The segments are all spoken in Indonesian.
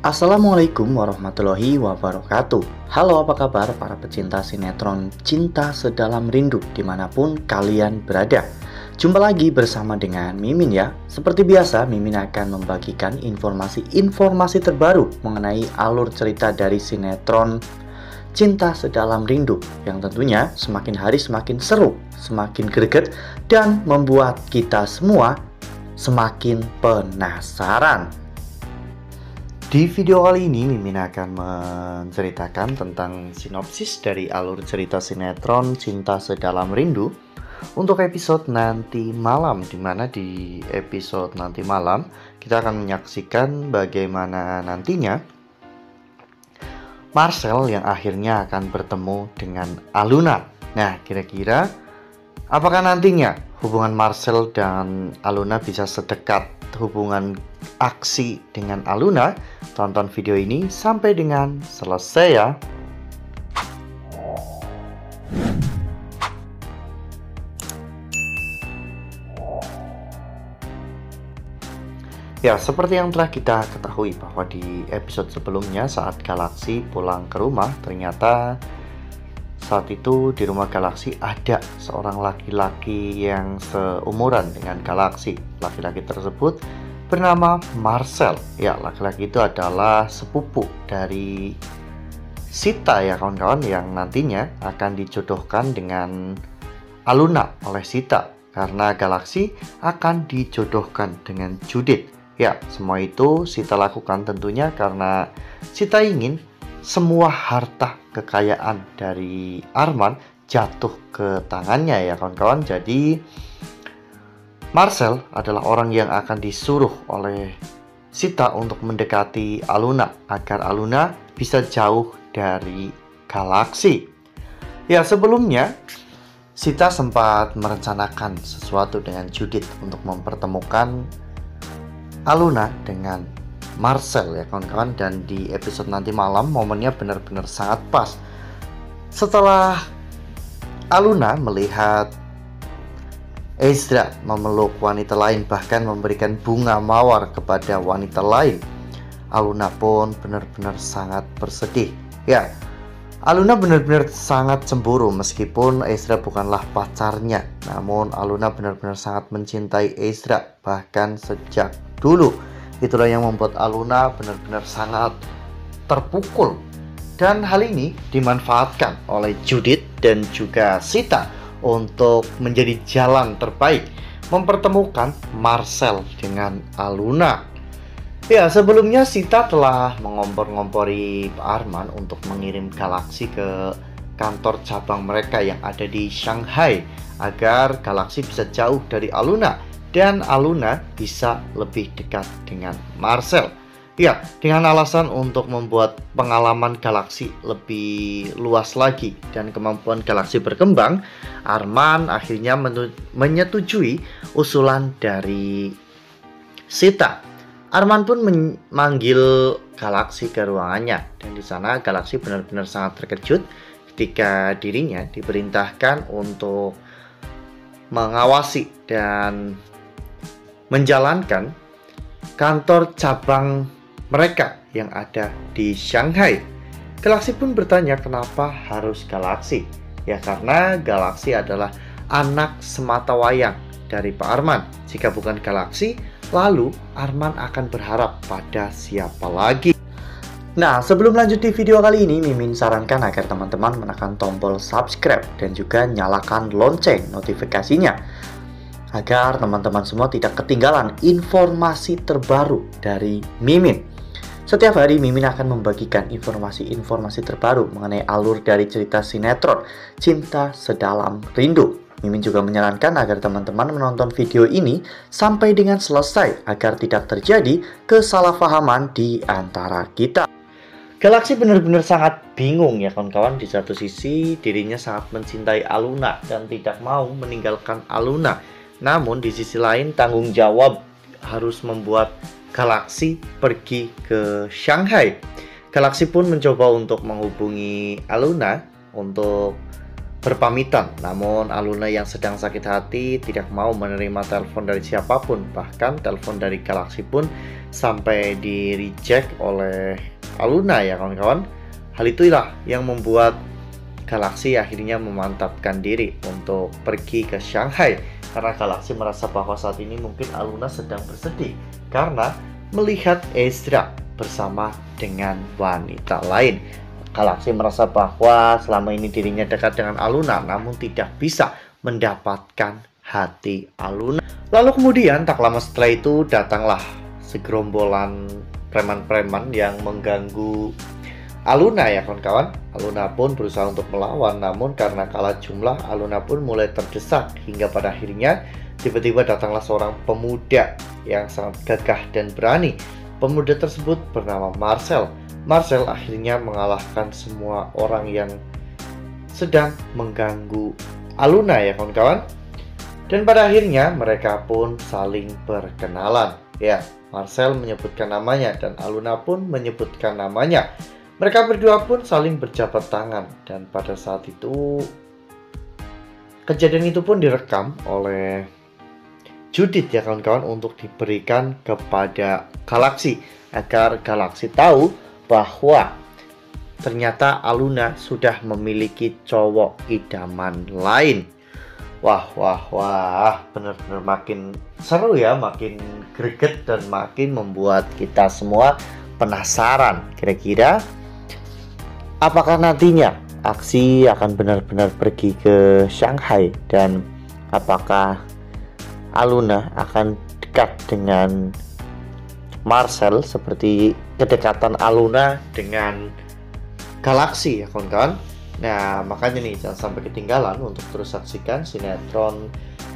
Assalamualaikum warahmatullahi wabarakatuh. Halo, apa kabar para pecinta sinetron Cinta Sedalam Rindu dimanapun kalian berada. Jumpa lagi bersama dengan Mimin ya. Seperti biasa, Mimin akan membagikan informasi terbaru mengenai alur cerita dari sinetron Cinta Sedalam Rindu, yang tentunya semakin hari semakin seru, semakin greget, dan membuat kita semua semakin penasaran. Di video kali ini, Mimin akan menceritakan tentang sinopsis dari alur cerita sinetron Cinta Sedalam Rindu untuk episode nanti malam, dimana di episode nanti malam kita akan menyaksikan bagaimana nantinya Marcel yang akhirnya akan bertemu dengan Aluna. Nah, kira-kira apakah nantinya hubungan Marcel dan Aluna bisa sedekat hubungan aksi dengan Aluna? Tonton video ini sampai dengan selesai ya. Ya, seperti yang telah kita ketahui bahwa di episode sebelumnya saat Galaxy pulang ke rumah, ternyata saat itu di rumah Galaxy ada seorang laki-laki yang seumuran dengan Galaxy. Laki-laki tersebut bernama Marcel. Ya, laki-laki itu adalah sepupu dari Sita ya kawan-kawan, yang nantinya akan dijodohkan dengan Aluna oleh Sita, karena Galaxy akan dijodohkan dengan Judith. Ya, semua itu Sita lakukan tentunya karena Sita ingin semua harta kekayaan dari Arman jatuh ke tangannya ya kawan-kawan. Jadi Marcel adalah orang yang akan disuruh oleh Sita untuk mendekati Aluna agar Aluna bisa jauh dari Galaxy. Ya, sebelumnya Sita sempat merencanakan sesuatu dengan Judith untuk mempertemukan Aluna dengan Marcel ya kawan-kawan, dan di episode nanti malam momennya benar-benar sangat pas. Setelah Aluna melihat Ezra memeluk wanita lain, bahkan memberikan bunga mawar kepada wanita lain, Aluna pun benar-benar sangat bersedih. Ya, Aluna benar-benar sangat cemburu meskipun Ezra bukanlah pacarnya. Namun Aluna benar-benar sangat mencintai Ezra bahkan sejak dulu. Itulah yang membuat Aluna benar-benar sangat terpukul. Dan hal ini dimanfaatkan oleh Judith dan juga Sita untuk menjadi jalan terbaik mempertemukan Marcel dengan Aluna. Ya, sebelumnya Sita telah mengompor-ngompori Pak Arman untuk mengirim Galaxy ke kantor cabang mereka yang ada di Shanghai agar Galaxy bisa jauh dari Aluna dan Aluna bisa lebih dekat dengan Marcel. Ya, dengan alasan untuk membuat pengalaman Galaxy lebih luas lagi dan kemampuan Galaxy berkembang, Arman akhirnya menyetujui usulan dari Sita. Arman pun memanggil Galaxy ke ruangannya, dan di sana Galaxy benar-benar sangat terkejut ketika dirinya diperintahkan untuk mengawasi dan menjalankan kantor cabang mereka yang ada di Shanghai. Galaxy pun bertanya kenapa harus Galaxy. Ya, karena Galaxy adalah anak sematawayang dari Pak Arman. Jika bukan Galaxy, lalu Arman akan berharap pada siapa lagi? Nah, sebelum lanjut di video kali ini, Mimin sarankan agar teman-teman menekan tombol subscribe dan juga nyalakan lonceng notifikasinya agar teman-teman semua tidak ketinggalan informasi terbaru dari Mimin. Setiap hari Mimin akan membagikan informasi-informasi terbaru mengenai alur dari cerita sinetron Cinta Sedalam Rindu. Mimin juga menyarankan agar teman-teman menonton video ini sampai dengan selesai agar tidak terjadi kesalahpahaman di antara kita. Galaxy benar-benar sangat bingung ya kawan-kawan. Di satu sisi dirinya sangat mencintai Aluna dan tidak mau meninggalkan Aluna. Namun di sisi lain tanggung jawab harus membuat Galaxy pergi ke Shanghai. Galaxy pun mencoba untuk menghubungi Aluna untuk berpamitan. Namun Aluna yang sedang sakit hati tidak mau menerima telepon dari siapapun. Bahkan telepon dari Galaxy pun sampai di reject oleh Aluna ya kawan-kawan. Hal itulah yang membuat Galaxy akhirnya memantapkan diri untuk pergi ke Shanghai. Karena Galaxy merasa bahwa saat ini mungkin Aluna sedang bersedih karena melihat Ezra bersama dengan wanita lain. Galaxy merasa bahwa selama ini dirinya dekat dengan Aluna, namun tidak bisa mendapatkan hati Aluna. Lalu kemudian tak lama setelah itu datanglah segerombolan preman-preman yang mengganggu Aluna ya kawan-kawan. Aluna pun berusaha untuk melawan, namun karena kalah jumlah, Aluna pun mulai terdesak hingga pada akhirnya tiba-tiba datanglah seorang pemuda yang sangat gagah dan berani. Pemuda tersebut bernama Marcel. Marcel akhirnya mengalahkan semua orang yang sedang mengganggu Aluna ya kawan-kawan. Dan pada akhirnya mereka pun saling berkenalan. Ya, Marcel menyebutkan namanya dan Aluna pun menyebutkan namanya. Mereka berdua pun saling berjabat tangan. Dan pada saat itu kejadian itu pun direkam oleh Judith ya kawan-kawan untuk diberikan kepada Galaxy agar Galaxy tahu bahwa ternyata Aluna sudah memiliki cowok idaman lain. Wah, benar-benar makin seru ya, makin greget dan makin membuat kita semua penasaran. Kira-kira apakah nantinya Aksi akan benar-benar pergi ke Shanghai dan apakah Aluna akan dekat dengan Marcel seperti kedekatan Aluna dengan Galaxy ya kawan-kawan. Nah makanya nih jangan sampai ketinggalan untuk terus saksikan sinetron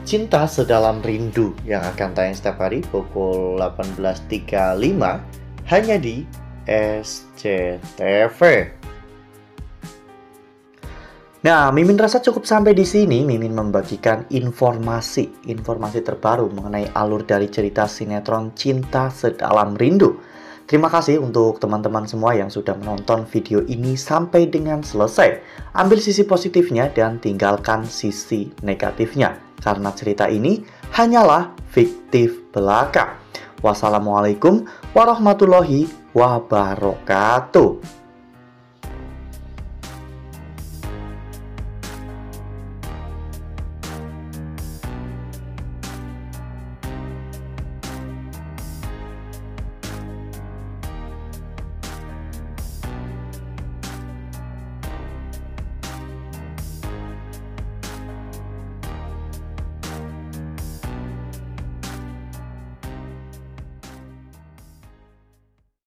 Cinta Sedalam Rindu yang akan tayang setiap hari pukul 18.35 hanya di SCTV. Nah, Mimin rasa cukup sampai di sini. Mimin membagikan informasi terbaru mengenai alur dari cerita sinetron Cinta Sedalam Rindu. Terima kasih untuk teman-teman semua yang sudah menonton video ini sampai dengan selesai. Ambil sisi positifnya dan tinggalkan sisi negatifnya, karena cerita ini hanyalah fiktif belaka. Wassalamualaikum warahmatullahi wabarakatuh.